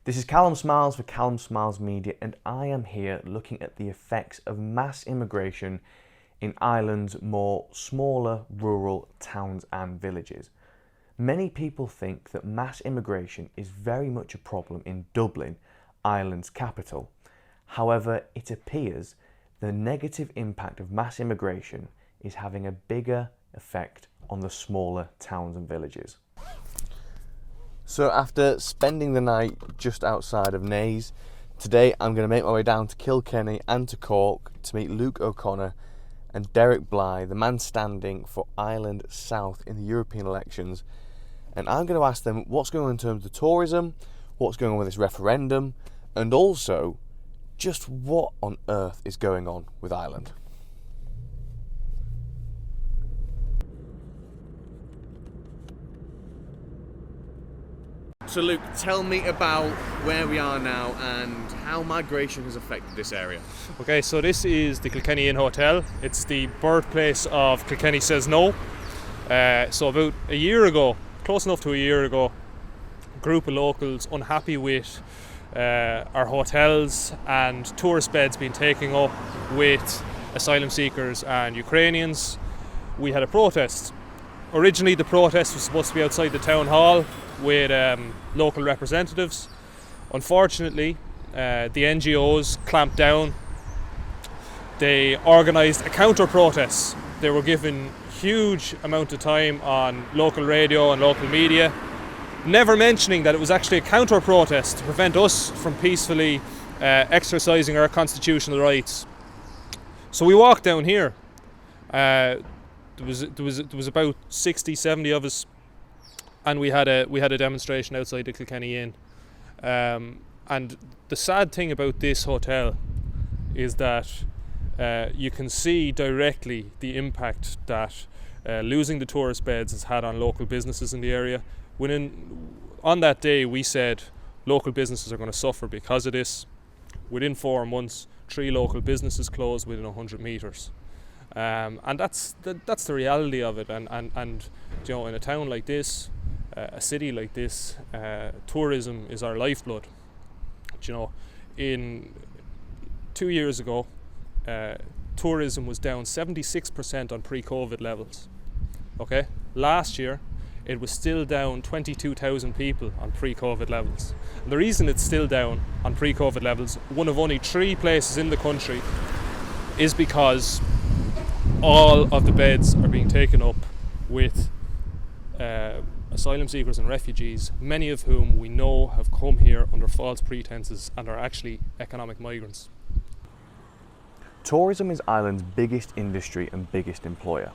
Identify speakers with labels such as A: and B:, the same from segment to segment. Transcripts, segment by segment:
A: This is Callum Smiles for Callum Smiles Media, and I am here looking at the effects of mass immigration in Ireland's more smaller rural towns and villages. Many people think that mass immigration is very much a problem in Dublin, Ireland's capital. However, it appears the negative impact of mass immigration is having a bigger effect on the smaller towns and villages. So after spending the night just outside of Naas, today I'm going to make my way down to Kilkenny and to Cork to meet Luke O'Connor and Derek Blighe, the man standing for Ireland South in the European elections. And I'm going to ask them what's going on in terms of tourism, what's going on with this referendum, and also just what on earth is going on with Ireland. So Luke, tell me about where we are now and how migration has affected this area.
B: Okay, so this is the Kilkenny Inn Hotel. It's the birthplace of Kilkenny Says No. So about a year ago, close enough to a year ago, a group of locals unhappy with our hotels and tourist beds being taken up with asylum seekers and Ukrainians. We had a protest. Originally the protest was supposed to be outside the town hall with local representatives. Unfortunately, the NGOs clamped down. They organised a counter-protest. They were given huge amount of time on local radio and local media, never mentioning that it was actually a counter-protest to prevent us from peacefully exercising our constitutional rights. So we walked down here. There was about 60, 70 of us, and we had a demonstration outside the Kilkenny Inn. And the sad thing about this hotel is that you can see directly the impact that losing the tourist beds has had on local businesses in the area. On that day we said local businesses are going to suffer because of this. Within 4 months, 3 local businesses closed within 100 metres. And that's the reality of it. And you know, in a town like this, a city like this, tourism is our lifeblood. You know, in 2 years ago, tourism was down 76% on pre-COVID levels. Okay, last year it was still down 22,000 people on pre-COVID levels. And the reason it's still down on pre-COVID levels, one of only 3 places in the country, is because all of the beds are being taken up with asylum seekers and refugees, many of whom we know have come here under false pretenses and are actually economic migrants.
A: Tourism is Ireland's biggest industry and biggest employer.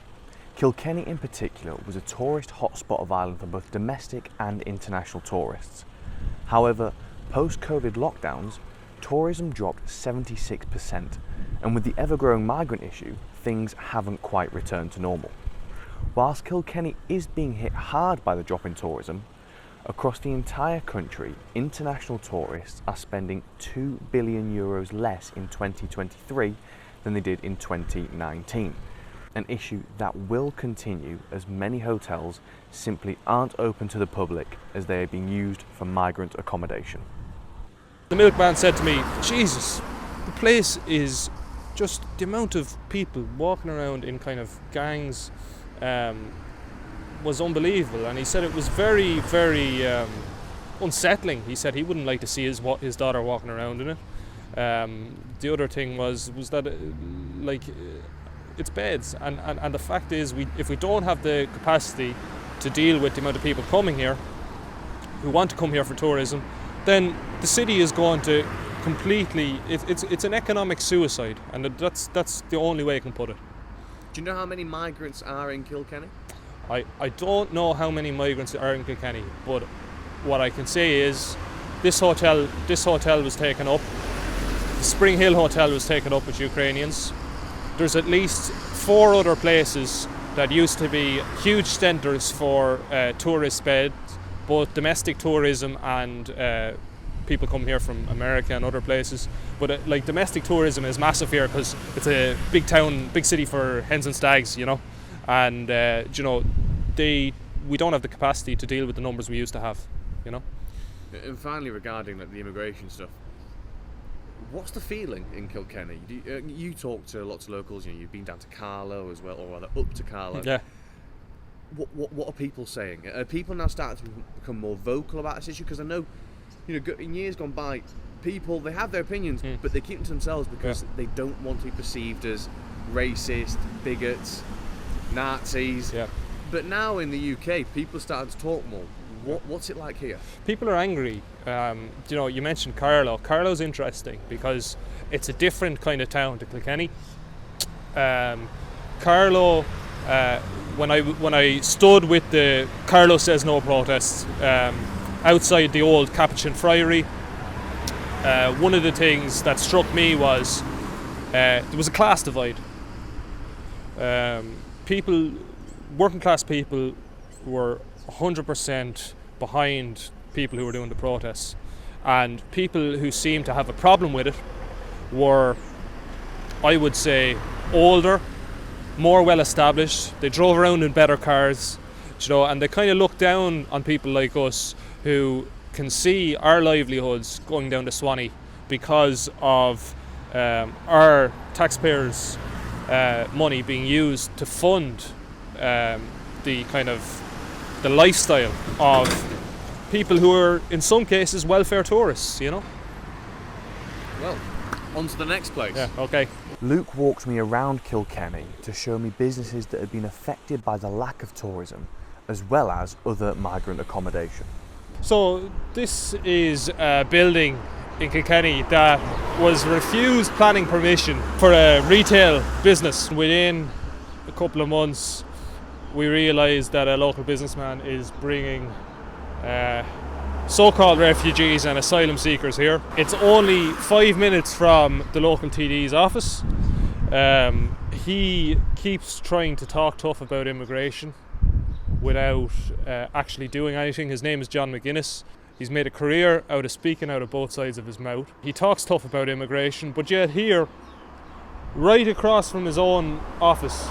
A: Kilkenny in particular was a tourist hotspot of Ireland for both domestic and international tourists. However, post-COVID lockdowns, tourism dropped 76%, and with the ever-growing migrant issue, things haven't quite returned to normal. Whilst Kilkenny is being hit hard by the drop in tourism, across the entire country, international tourists are spending €2 billion less in 2023 than they did in 2019, an issue that will continue as many hotels simply aren't open to the public as they are being used for migrant accommodation.
B: The milkman said to me, "Jesus, the place is just the amount of people walking around in kind of gangs was unbelievable." And he said it was very, very unsettling. He said he wouldn't like to see his daughter walking around in it. The other thing was that it's beds, and the fact is, if we don't have the capacity to deal with the amount of people coming here who want to come here for tourism, then the city is going to completely, it's an economic suicide, and that's the only way I can put it.
A: Do you know how many migrants are in Kilkenny?
B: I don't know how many migrants are in Kilkenny, but what I can say is this hotel was taken up. The Spring Hill Hotel was taken up with Ukrainians. There's at least 4 other places that used to be huge centres for tourist beds, both domestic tourism and people come here from America and other places. But like domestic tourism is massive here because it's a big town, big city for hens and stags, you know. And you know, we don't have the capacity to deal with the numbers we used to have, you know.
A: And finally, regarding the immigration stuff, what's the feeling in Kilkenny? You talk to lots of locals. You've been down to Carlow as well, or rather up to Carlow.
B: Yeah.
A: What are people saying? Are people now starting to become more vocal about this issue? Because I know, in years gone by, people, they have their opinions, but they keep them to themselves because they don't want to be perceived as racist, bigots, Nazis.
B: Yeah.
A: But now in the UK, people are starting to talk more. What's it like here?
B: People are angry. You mentioned Carlow. Carlow's interesting because it's a different kind of town to Kilkenny. Carlow, when I stood with the Carlow Says No protests outside the old Capuchin Friary, one of the things that struck me was there was a class divide. Working class people were 100% behind people who were doing the protests, and people who seemed to have a problem with it were, I would say, older, more well established. They drove around in better cars, and they kind of looked down on people like us who can see our livelihoods going down to Swanee because of our taxpayers' money being used to fund the lifestyle of people who are, in some cases, welfare tourists, Well,
A: on to the next place.
B: Yeah, okay.
A: Luke walked me around Kilkenny to show me businesses that had been affected by the lack of tourism, as well as other migrant accommodation.
B: So this is a building in Kilkenny that was refused planning permission for a retail business. Within a couple of months, we realised that a local businessman is bringing so-called refugees and asylum seekers here. It's only 5 minutes from the local TD's office. He keeps trying to talk tough about immigration without actually doing anything. His name is John McGuinness. He's made a career out of speaking out of both sides of his mouth. He talks tough about immigration, but yet here, right across from his own office,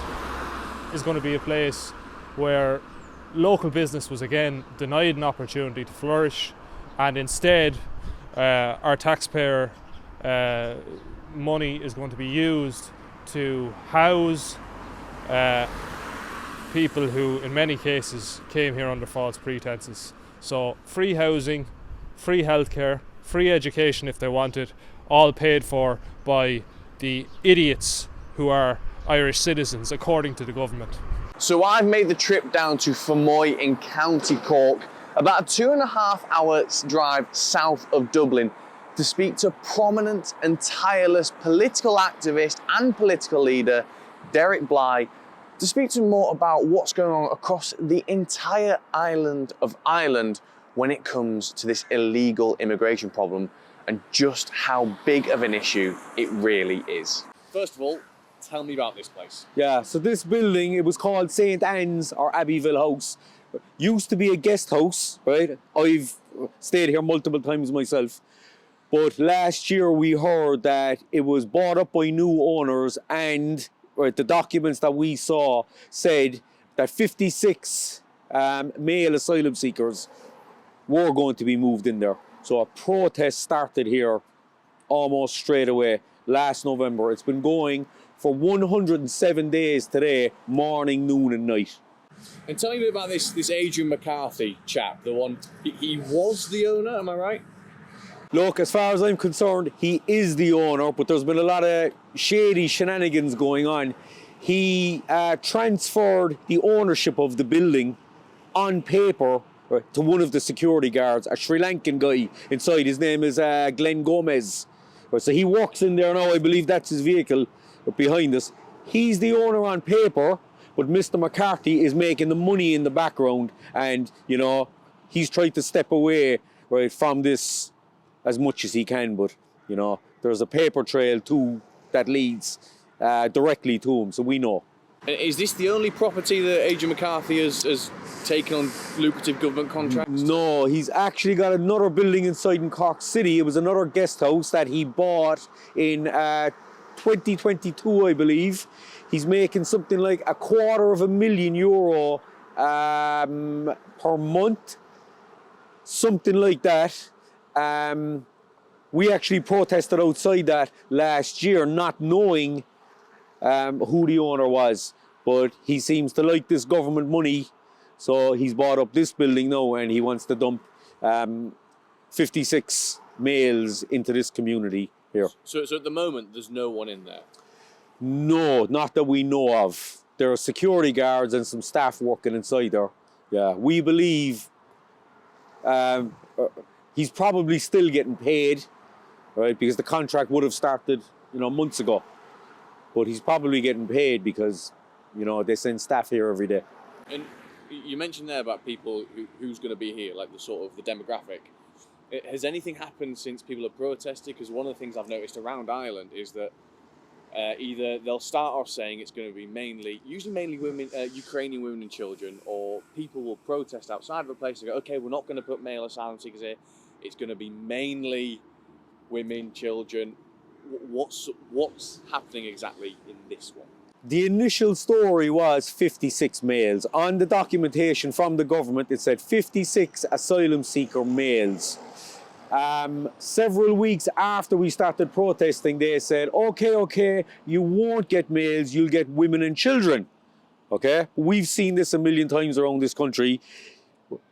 B: is going to be a place where local business was again denied an opportunity to flourish, and instead our taxpayer money is going to be used to house people who in many cases came here under false pretenses. So free housing, free healthcare, free education if they want it, all paid for by the idiots who are Irish citizens, according to the government.
C: So I've made the trip down to Fermoy in County Cork, about a 2.5 hour drive south of Dublin, to speak to prominent and tireless political activist and political leader Derek Blighe, to speak to him more about what's going on across the entire island of Ireland when it comes to this illegal immigration problem and just how big of an issue it really is.
A: First of all, tell me about this place.
D: Yeah, so this building, it was called St. Anne's or Abbeyville House. Used to be a guest house, right? I've stayed here multiple times myself. But last year we heard that it was bought up by new owners, and the documents that we saw said that 56 male asylum seekers were going to be moved in there. So a protest started here almost straight away last November. It's been going for 107 days today, morning, noon and night.
C: And tell me a bit about this Adrian McCarthy chap, the one, he was the owner, am I right?
D: Look, as far as I'm concerned, he is the owner, but there's been a lot of shady shenanigans going on. He transferred the ownership of the building on paper to one of the security guards, a Sri Lankan guy inside. His name is Glenn Gomez. So he works in there now. I believe that's his vehicle behind us. He's the owner on paper, but Mr. McCarthy is making the money in the background, and he's tried to step away from this as much as he can, but there's a paper trail that leads directly to him, so we know.
C: Is this the only property that Adrian McCarthy has taken on lucrative government contracts?
D: No, he's actually got another building inside in Cork City. It was another guest house that he bought in 2022, I believe. He's making something like €250,000 per month. something like that. We actually protested outside that last year, not knowing who the owner was. But he seems to like this government money, so he's bought up this building now and he wants to dump 56 males into this community here.
C: So at the moment, there's no one in there?
D: No, not that we know of. There are security guards and some staff working inside there. Yeah, we believe he's probably still getting paid, right? Because the contract would have started, months ago. But he's probably getting paid because, they send staff here every day.
C: And you mentioned there about people who's going to be here, like the demographic. Has anything happened since people have protested? Because one of the things I've noticed around Ireland is that either they'll start off saying it's going to be usually mainly women, Ukrainian women and children, or people will protest outside of a place and go, okay, we're not going to put male asylum seekers here. It's going to be mainly women, children. What's happening exactly in this one?
D: The initial story was 56 males. On the documentation from the government, it said 56 asylum seeker males. Several weeks after we started protesting, they said, okay, you won't get males, you'll get women and children. Okay? We've seen this a million times around this country.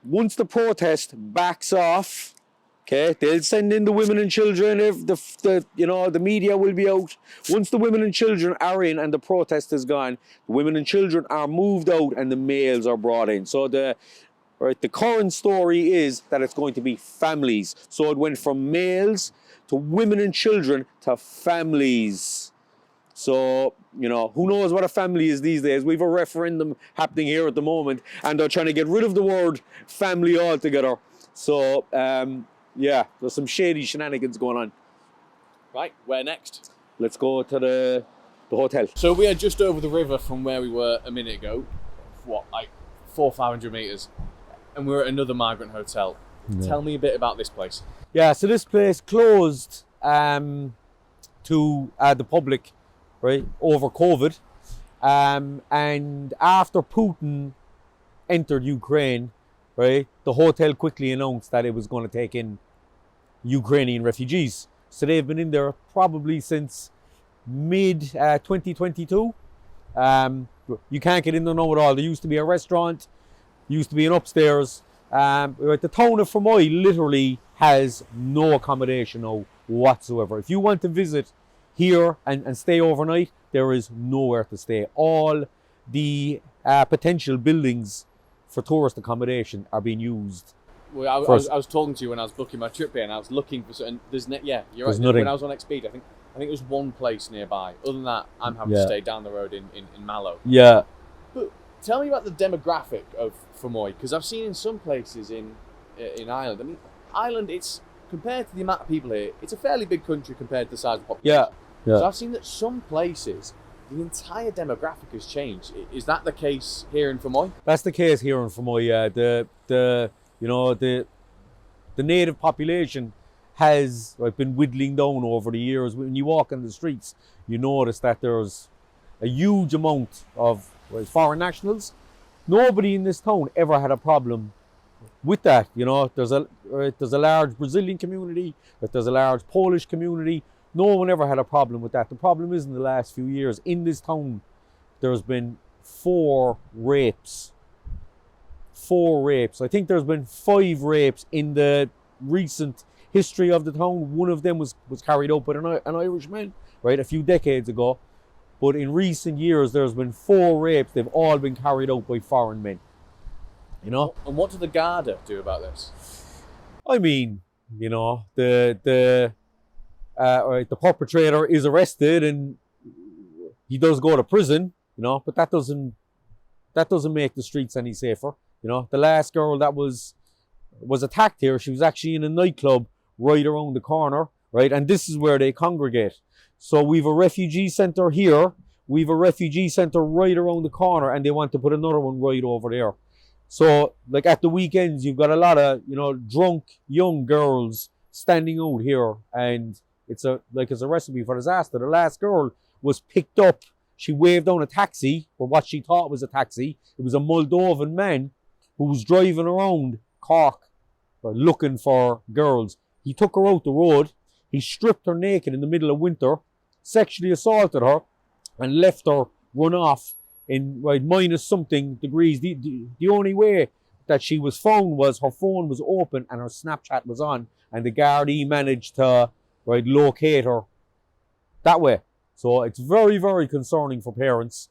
D: Once the protest backs off, okay, they'll send in the women and children. If the media will be out. Once the women and children are in and the protest is gone, the women and children are moved out and the males are brought in. So the current story is that it's going to be families. So it went from males to women and children to families. So, who knows what a family is these days? We have a referendum happening here at the moment and they're trying to get rid of the word family altogether. So, yeah, there's some shady shenanigans going on.
C: Right, where next?
D: Let's go to the hotel.
C: So we are just over the river from where we were a minute ago. 400 or 500 metres. And we're at another migrant hotel. Yeah. Tell me a bit about this place.
D: Yeah, so this place closed to the public, right, over COVID. And after Putin entered Ukraine, right, the hotel quickly announced that it was going to take in Ukrainian refugees. So they've been in there probably since mid-2022. You can't get in there now at all. There used to be a restaurant, used to be an upstairs. The town of Fermoy literally has no accommodation now whatsoever. If you want to visit here and stay overnight, there is nowhere to stay. All the potential buildings for tourist accommodation are being used.
C: Well, I was talking to you when I was booking my trip here, and I was looking for certain. You're right.
D: There's nothing.
C: When I was on Expedia, I think there was one place nearby. Other than that, I'm having to stay down the road in Mallow.
D: Yeah.
C: But tell me about the demographic of Fermoy, because I've seen in some places in Ireland. I mean, Ireland, it's compared to the amount of people here, it's a fairly big country compared to the size of the population.
D: Yeah.
C: So I've seen that some places, the entire demographic has changed. Is that the case here in Fermoy?
D: That's the case here in Fermoy. Yeah. The native population has been whittling down over the years. When you walk on the streets, you notice that there's a huge amount of foreign nationals. Nobody in this town ever had a problem with that. There's a large Brazilian community, there's a large Polish community. No one ever had a problem with that. The problem is in the last few years in this town, there's been 4 rapes. 4 rapes. I think there's been 5 rapes in the recent history of the town. One of them was carried out by an Irishman, right, a few decades ago. But in recent years, there's been 4 rapes. They've all been carried out by foreign men.
C: And what do the Garda do about this?
D: I mean, the perpetrator is arrested and he does go to prison, but that doesn't make the streets any safer. The last girl that was attacked here, she was actually in a nightclub right around the corner, right? And this is where they congregate. So we've a refugee centre here, we've a refugee centre right around the corner, and they want to put another one right over there. So, at the weekends, you've got a lot of, drunk young girls standing out here, and it's a recipe for disaster. The last girl was picked up. She waved down a taxi, or what she thought was a taxi. It was a Moldovan man who was driving around Cork looking for girls. He took her out the road, he stripped her naked in the middle of winter, sexually assaulted her, and left her run off in minus something degrees. The only way that she was found was her phone was open and her Snapchat was on, and the Gardaí managed to locate her that way. So it's very, very concerning for parents,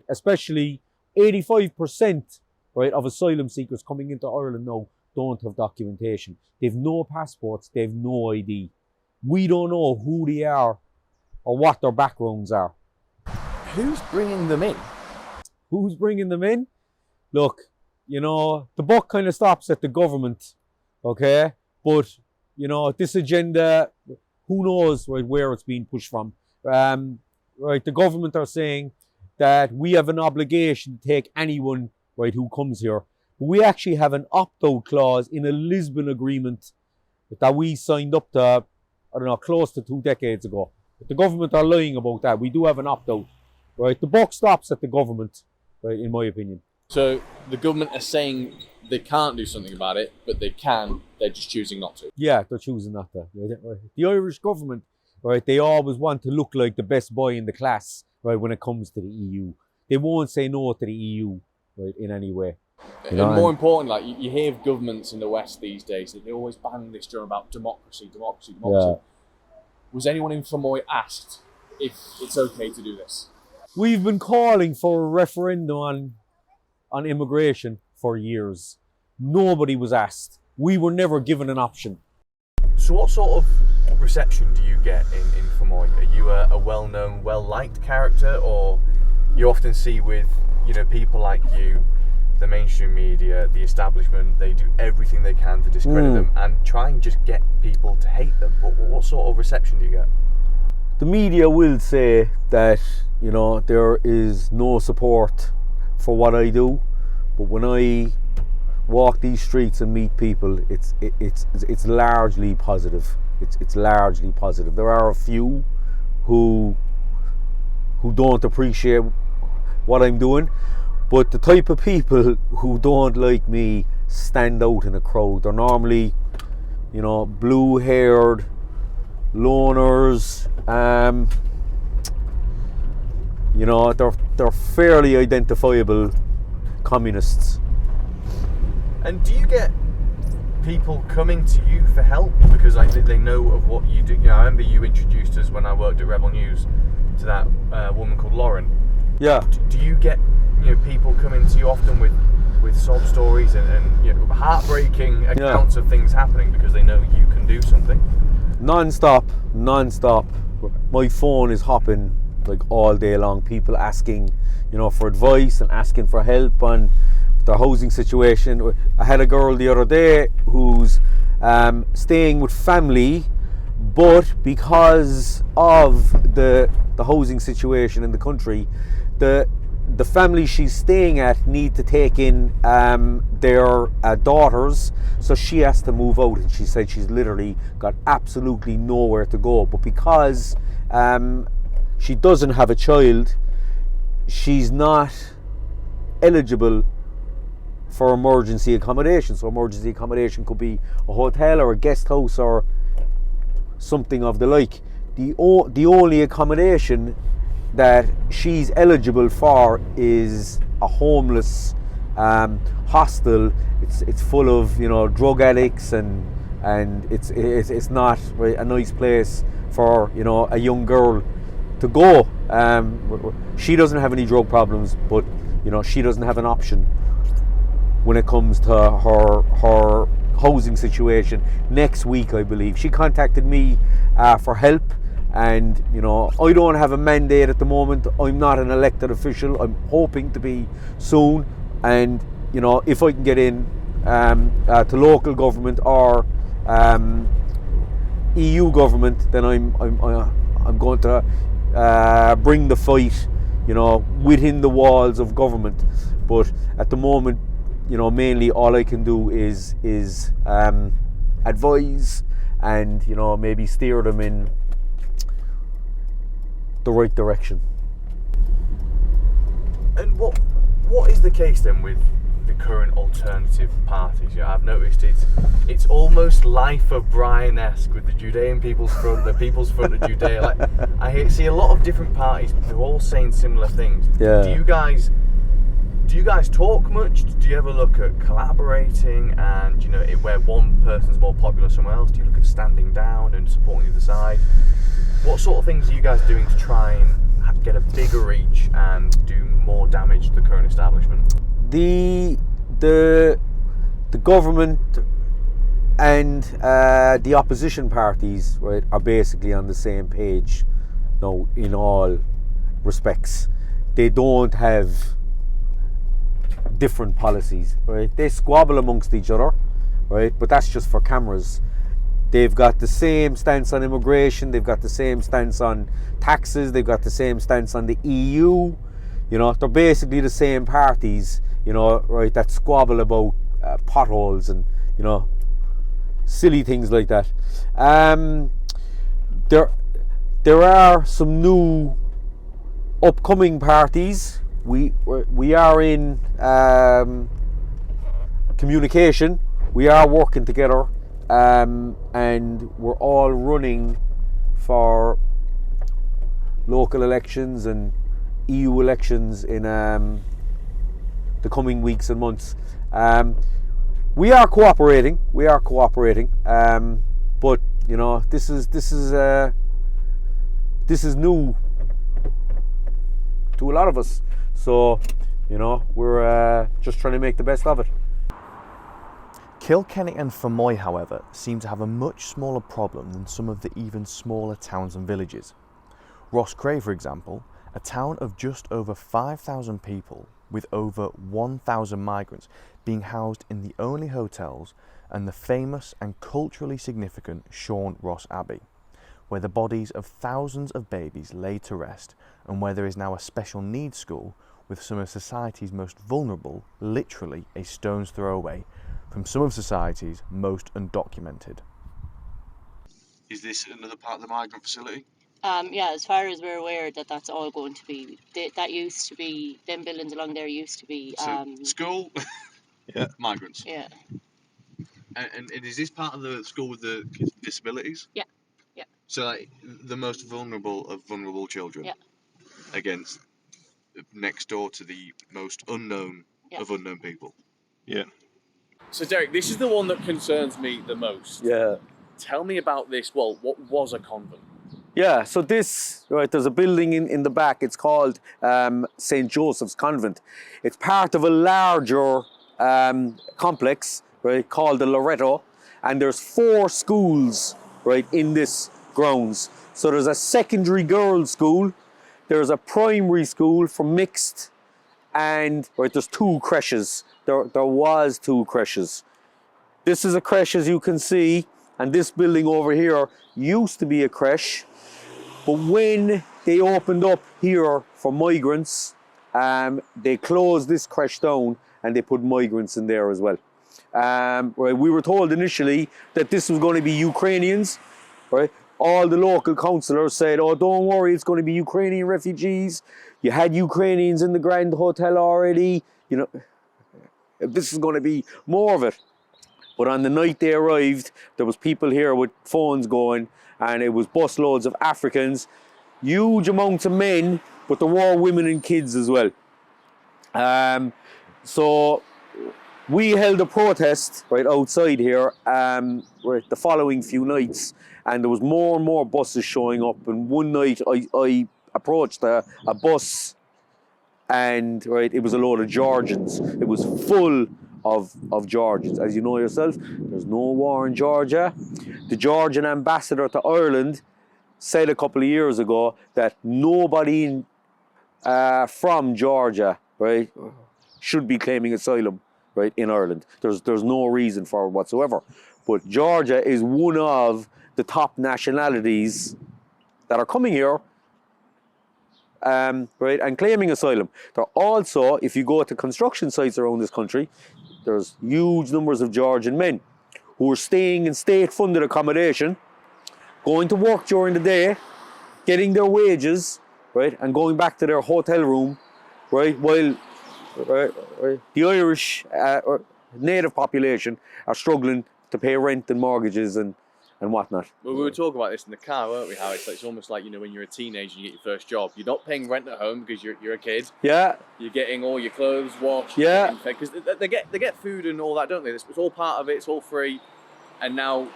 D: especially 85% of asylum seekers coming into Ireland now don't have documentation. They've no passports, they've no ID. We don't know who they are or what their backgrounds are.
A: Who's bringing them in?
D: Who's bringing them in? Look, the buck kind of stops at the government, okay? But, this agenda, who knows where it's being pushed from. The government are saying that we have an obligation to take anyone, who comes here. But we actually have an opt-out clause in a Lisbon agreement that we signed up to, close to 2 decades ago. But the government are lying about that. We do have an opt-out, The buck stops at the government, in my opinion.
C: So the government are saying they can't do something about it, but they can. They're just choosing not to.
D: Yeah, they're choosing not to. The Irish government, they always want to look like the best boy in the class, when it comes to the EU. They won't say no to the EU, in any way.
C: And more important, you hear of governments in the West these days that they always bang this drum about democracy. Yeah. Was anyone in Fermoy asked if it's okay to do this?
D: We've been calling for a referendum on immigration for years. Nobody was asked. We were never given an option.
A: So what sort of reception do you get in Fermoy? Are you a well-known, well-liked character, or you often see with people like you, the mainstream media, the establishment, they do everything they can to discredit them and try and just get people to hate them? What sort of reception do you get?
D: The media will say that there is no support for what I do, but when I walk these streets and meet people, it's largely positive. It's largely positive. There are a few who don't appreciate what I'm doing, but the type of people who don't like me stand out in a crowd. They're normally, blue-haired loners. They're fairly identifiable communists.
A: And do you get people coming to you for help because they know of what you do? I remember you introduced us when I worked at Rebel News to that woman called Lauren.
D: Yeah.
A: Do you get people coming to you often with sob stories and heartbreaking accounts of things happening because they know you can do something? Non-stop. My phone is hopping all day long. People asking, for advice and asking for help on their housing situation. I had a girl the other day who's staying with family, but because of the housing situation in the country, the family she's staying at need to take in their daughters, so she has to move out, and she said she's literally got absolutely nowhere to go. But because she doesn't have a child, she's not eligible for emergency accommodation. So emergency accommodation could be a hotel or a guest house or something of the like. The only accommodation that she's eligible for is a homeless hostel. It's full of drug addicts and it's not a nice place for a young girl to go. She doesn't have any drug problems, but she doesn't have an option when it comes to her housing situation. Next week, I believe, she contacted me for help. And I don't have a mandate at the moment. I'm not an elected official. I'm hoping to be soon. And if I can get in to local government or EU government, then I'm going to bring the fight within the walls of government. But at the moment, mainly all I can do is advise and maybe steer them in the right direction. And what is the case then with the current alternative parties. Yeah, I've noticed it's almost Life of Brian-esque with the Judean People's Front, the People's Front of Judea. Like see a lot of different parties. They're all saying similar things.
D: Yeah.
A: Do you guys talk much? Do you ever look at collaborating and where one person's more popular somewhere else? Do you look at standing down and supporting the other side? What sort of things are you guys doing to try and get a bigger reach and do more damage to the current establishment?
D: The government and the opposition parties, right, are basically on the same page now in all respects. They don't have different policies, right? They squabble amongst each other, right? But that's just for cameras. They've got the same stance on immigration, they've got the same stance on taxes, they've got the same stance on the EU. They're basically the same parties, right, that squabble about potholes and, silly things like that. There are some new upcoming parties. We are in communication. We are working together. And we're all running for local elections and EU elections in the coming weeks and months. We are cooperating. But this is new to a lot of us. So we're just trying to make the best of it.
A: Kilkenny and Fermoy, however, seem to have a much smaller problem than some of the even smaller towns and villages. Roscrea, for example, a town of just over 5,000 people with over 1,000 migrants being housed in the only hotels and the famous and culturally significant Sean Ross Abbey, where the bodies of thousands of babies lay to rest and where there is now a special needs school with some of society's most vulnerable literally a stone's throw away from some of society's most undocumented.
C: Is this another part of the migrant facility?
E: Yeah, as far as we're aware, that's all going to be. That used to be, them buildings along there used to be.
C: School, yeah, migrants.
E: Yeah.
C: And is this part of the school with the disabilities?
E: Yeah, yeah.
C: So like the most vulnerable of vulnerable children.
E: Yeah.
C: Against next door to the most unknown of unknown people. Yeah.
F: So Derek, this is the one that concerns me the most.
D: Yeah.
F: Tell me about this. Well, what was a convent?
D: Yeah, so this, right, there's a building in the back. It's called St. Joseph's Convent. It's part of a larger complex, right, called the Loreto. And there's 4 schools, right, in this grounds. So there's a secondary girls' school, there's a primary school for mixed, and right, there's 2 creches. There was 2 creches. This is a creche, as you can see, and this building over here used to be a creche. But when they opened up here for migrants, they closed this creche down and they put migrants in there as well. Right, we were told initially that this was going to be Ukrainians. Right, all the local councillors said, "Oh, don't worry, it's going to be Ukrainian refugees. You had Ukrainians in the Grand Hotel already. This is going to be more of it." But on the night they arrived, there was people here with phones going, and it was busloads of Africans, huge amounts of men, but there were women and kids as well. So we held a protest right outside here the following few nights, and there was more and more buses showing up. And one night I approached a bus, and right, it was a load of Georgians. It was full of Georgians. As you know yourself, there's no war in Georgia. The Georgian ambassador to Ireland said a couple of years ago that nobody from Georgia, right, should be claiming asylum, right, in Ireland. There's no reason for it whatsoever. But Georgia is one of the top nationalities that are coming here, right, and claiming asylum. There are also, if you go to construction sites around this country, there's huge numbers of Georgian men who are staying in state-funded accommodation, going to work during the day, getting their wages, right, and going back to their hotel room, right, while right? The Irish or native population are struggling to pay rent and mortgages and whatnot.
C: Well, we were talking about this in the car, weren't we? How it's almost like, you know, when you're a teenager and you get your first job, you're not paying rent at home because you're a kid.
D: Yeah.
C: You're getting all your clothes washed.
D: Yeah.
C: Because they get food and all that, don't they? It's all part of it. It's all free. And now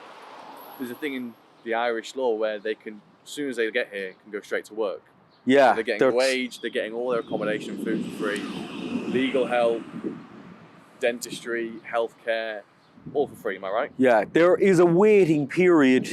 C: there's a thing in the Irish law where they can, as soon as they get here, can go straight to work.
D: Yeah.
C: So they're getting a wage. They're getting all their accommodation, food for free, legal help, dentistry, healthcare. All for free, am I right?
D: Yeah, there is a waiting period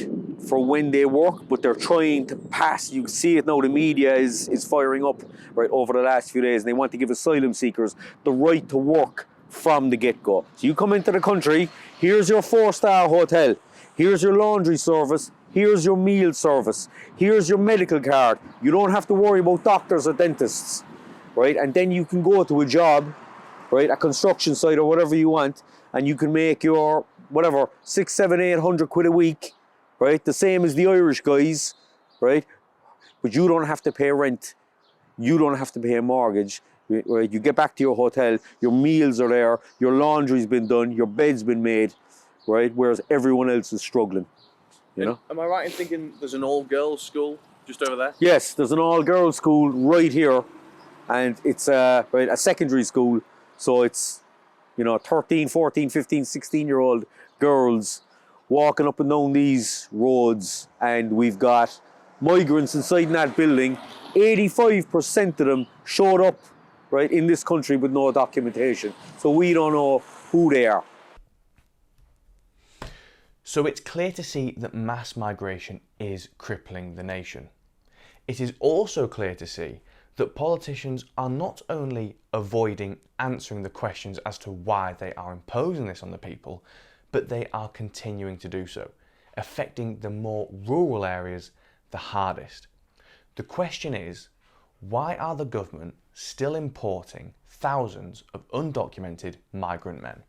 D: for when they work, but they're trying to pass. You can see it now, the media is firing up right over the last few days, and they want to give asylum seekers the right to work from the get-go. So you come into the country, here's your 4-star hotel, here's your laundry service, here's your meal service, here's your medical card. You don't have to worry about doctors or dentists, right? And then you can go to a job, right, a construction site or whatever you want, and you can make your, whatever, 600, 700, 800 quid a week, right? The same as the Irish guys, right? But you don't have to pay rent. You don't have to pay a mortgage, right? You get back to your hotel, your meals are there, your laundry's been done, your bed's been made, right? Whereas everyone else is struggling, you know?
C: Am I right in thinking there's an all-girls school just over there?
D: Yes, there's an all-girls school right here, and it's right, a secondary school, so it's, you know, 13, 14, 15, 16-year-old girls walking up and down these roads, and we've got migrants inside in that building. 85% of them showed up, right, in this country with no documentation. So we don't know who they are.
A: So it's clear to see that mass migration is crippling the nation. It is also clear to see that politicians are not only avoiding answering the questions as to why they are imposing this on the people, but they are continuing to do so, affecting the more rural areas the hardest. The question is, why are the government still importing thousands of undocumented migrant men?